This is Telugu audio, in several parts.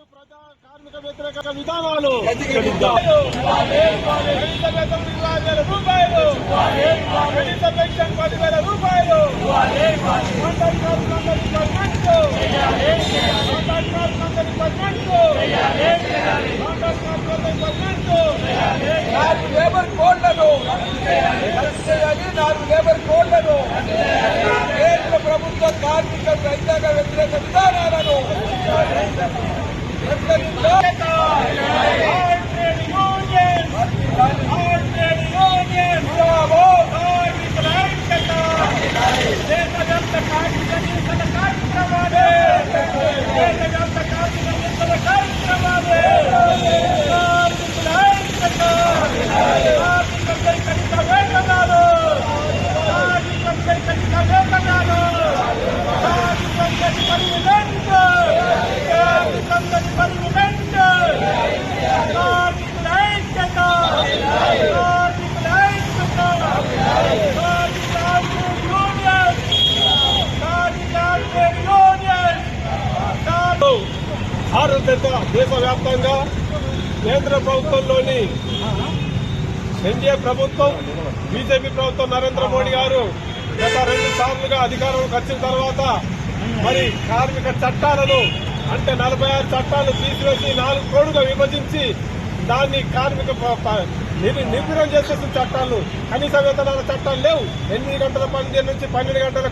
కార్మిక వ్యతిరేక విధానాలు కనీస పెన్షన్ 10,000 రూపాయలు లేబర్ కోడ్లను చేయాలి. 4 లేబర్ కోడ్లను కేంద్ర ప్రభుత్వ కార్మిక రైతాంగ వ్యతిరేక విధానాలను దేశవ్యాప్తంగా కేంద్ర ప్రభుత్వంలోని ఎన్డీఏ ప్రభుత్వం బీజేపీ ప్రభుత్వం నరేంద్ర మోడీ గారు గత 2 సార్లుగా అధికారంలోకి వచ్చిన తర్వాత మరి కార్మిక చట్టాలను అంటే 46 చట్టాలు తీసివేసి 4 కోడుగా విభజించి దాన్ని కార్మిక నిర్వీర్యం చేసేసిన చట్టాలు, కనీస వేతనాల చట్టాలు లేవు. 8 గంటల పని నుంచి 12 గంటల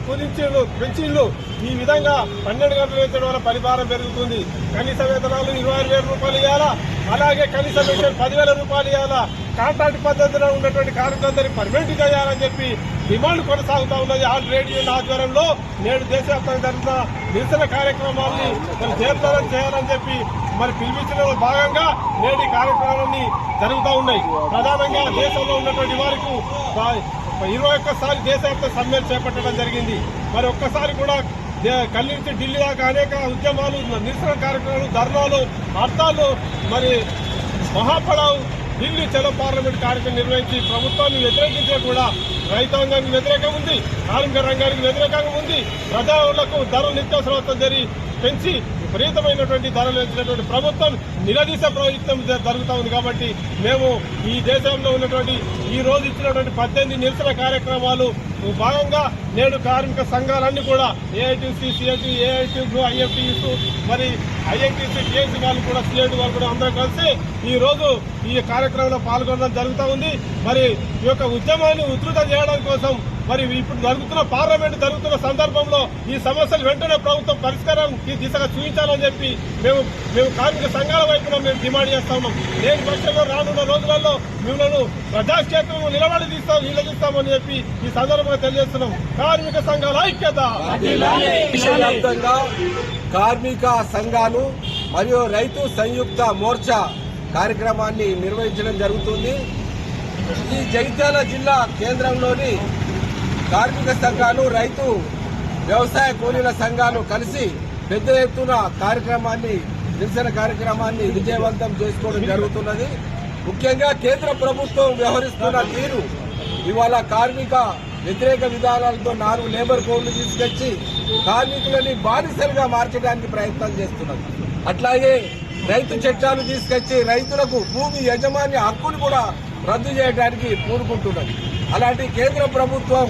పెంచిళ్ళు ఈ విధంగా 12 గంటలు వేసడం వల్ల పరిభారం పెరుగుతుంది. కనీస వేతనాలు 26,000 రూపాయలు ఇవ్వాలా, అలాగే కనీస పెన్షన్ 10,000 రూపాయలు ఇవ్వాలా, కాంట్రాక్ట్ పద్ధతిలో ఉన్నటువంటి కార్మికులందరినీ పర్మనెంట్ చేయాలని చెప్పి డిమాండ్ కొనసాగుతా ఉన్నది. ఆల్ ట్రేడ్ యూనియన్ ఆధ్వర్యంలో నేడు దేశవ్యాప్తంగా జరుగుతున్న నిరసన కార్యక్రమాన్ని జయప్రదం చేయాలని చెప్పి మరి పిలిపించడంలో భాగంగా నేటి కార్యక్రమాలన్నీ జరుగుతూ ఉన్నాయి. ప్రధానంగా దేశంలో ఉన్నటువంటి వారికి 21 దేశవ్యాప్త సమ్మెలు చేపట్టడం జరిగింది. మరి ఒక్కసారి కూడా కల్లి నుంచి ఢిల్లీ దాకా అనేక ఉద్యమాలు, నిరసన కార్యక్రమాలు, ధర్నాలు, హర్తాలు, మరి మహాపడావు ఢిల్లీ చలో పార్లమెంట్ కార్యక్రమం నిర్వహించి ప్రభుత్వాన్ని వ్యతిరేకించే కూడా రైతాంగానికి వ్యతిరేకంగా ఉంది, కార్మిక రంగానికి వ్యతిరేకంగా ఉంది. ప్రజలకు ధరలు నిత్యావసర పెంచి విపరీతమైనటువంటి ధరలు పెంచినటువంటి ప్రభుత్వం నిలదీసే ప్రయత్నం జరుగుతూ ఉంది. కాబట్టి మేము ఈ దేశంలో ఉన్నటువంటి ఈ రోజు ఇచ్చినటువంటి 18 నిరసన కార్యక్రమాలు భాగంగా నేడు కార్మిక సంఘాలన్నీ కూడా ఏఐటీసీ, సిఐటి, ఏఐటీ, ఐఎఫ్టీస్, మరి ఐఎన్టీసీ, టీఎస్సీ వాళ్ళు కూడా, సిఐటి వాళ్ళు కూడా అందరూ కలిసి ఈ రోజు ఈ కార్యక్రమంలో పాల్గొనడం జరుగుతూ ఉంది. మరి ఈ యొక్క ఉద్యమాన్ని ఉధృతం చేయడం కోసం మరి ఇప్పుడు పార్లమెంట్ జరుగుతున్న సందర్భంలో ఈ సమస్యలు వెంటనే ప్రభుత్వం పరిష్కారం దిశగా చూపించాలని చెప్పి మేము కార్మిక సంఘాల వైపున మేము డిమాండ్ చేస్తా ఉన్నాం. లేని పక్షంలో రానున్న రోజులలో మిమ్మల్ని ప్రజాక్షేత్రంలో నిలదీస్తామని చెప్పి ఈ సందర్భంగా తెలియజేస్తున్నాం. కార్మిక సంఘాల ఐక్యత. దేశవ్యాప్తంగా కార్మిక సంఘాలు మరియు రైతు సంయుక్త మోర్చా కార్యక్రమాన్ని నిర్వహించడం జరుగుతుంది. ఈ జగిత్యాల జిల్లా కేంద్రంలోని కార్మిక సంఘాలు, రైతు వ్యవసాయ కూలీల సంఘాలు కలిసి పెద్ద ఎత్తున నిరసన కార్యక్రమాన్ని విజయవంతం చేసుకోవడం జరుగుతున్నది. ముఖ్యంగా కేంద్ర ప్రభుత్వం వ్యవహరిస్తున్న తీరు ఇవాళ కార్మిక వ్యతిరేక విధానాలతో 4 లేబర్ కోడ్లు తీసుకొచ్చి కార్మికులని బానిసలుగా మార్చడానికి ప్రయత్నం చేస్తున్నది. అట్లాగే రైతు చట్టాలు తీసుకొచ్చి రైతులకు భూమి యజమాని హక్కును కూడా రద్దు చేయడానికి పూనుకుంటున్నది. అలాంటి కేంద్ర ప్రభుత్వం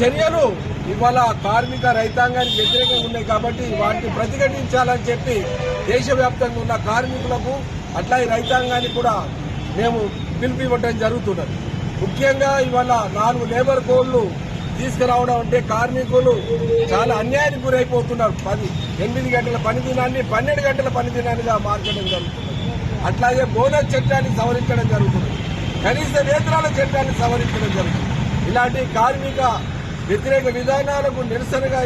చర్యలు ఇవాళ కార్మిక రైతాంగానికి వ్యతిరేకంగా ఉన్నాయి. కాబట్టి వాటిని ప్రతిఘటించాలని చెప్పి దేశవ్యాప్తంగా ఉన్న కార్మికులకు అట్లాగే రైతాంగానికి కూడా మేము పిలుపునివ్వడం జరుగుతున్నది. ముఖ్యంగా ఇవాళ 4 లేబర్ కోడ్లు తీసుకురావడం అంటే కార్మికులు చాలా అన్యాయానికి గురైపోతున్నారు. 8 గంటల పని దినాన్ని 12 గంటల పని దినానిగా మార్చడం జరుగుతుంది. అట్లాగే బోనస్ చట్టాన్ని సవరించడం జరుగుతుంది, కనీస వేతనాల చట్టాన్ని సవరించడం జరుగుతుంది. ఇలాంటి కార్మిక వ్యతిరేక విధానాలకు నిరసనగా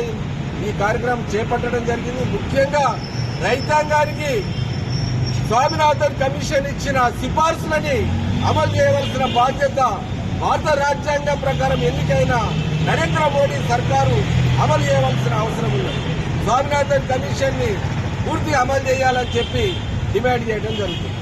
ఈ కార్యక్రమం చేపట్టడం జరిగింది. ముఖ్యంగా రైతాంగానికి స్వామినాథన్ కమిషన్ ఇచ్చిన సిఫార్సులని అమలు చేయవలసిన బాధ్యత భారత రాజ్యాంగం ప్రకారం ఎన్నికైన నరేంద్ర మోడీ సర్కారు అమలు చేయవలసిన అవసరం ఉంది. స్వామినాథన్ కమిషన్ ని పూర్తి అమలు చేయాలని చెప్పి డిమాండ్ చేయడం జరుగుతుంది.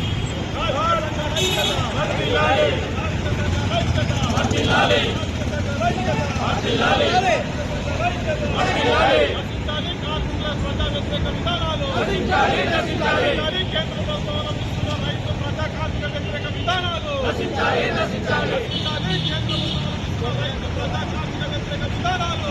కార్మికుల వ్యతిరేక విధానాలు రచించాలి. కేంద్ర ప్రభుత్వం అవలంబిస్తున్న రైతు ప్రజా కార్మిక వ్యతిరేక విధానాలు రచించాలి. కేంద్ర ప్రభుత్వం అవలంబిస్తున్న రైతు ప్రజా కార్మిక వ్యతిరేక విధానాలు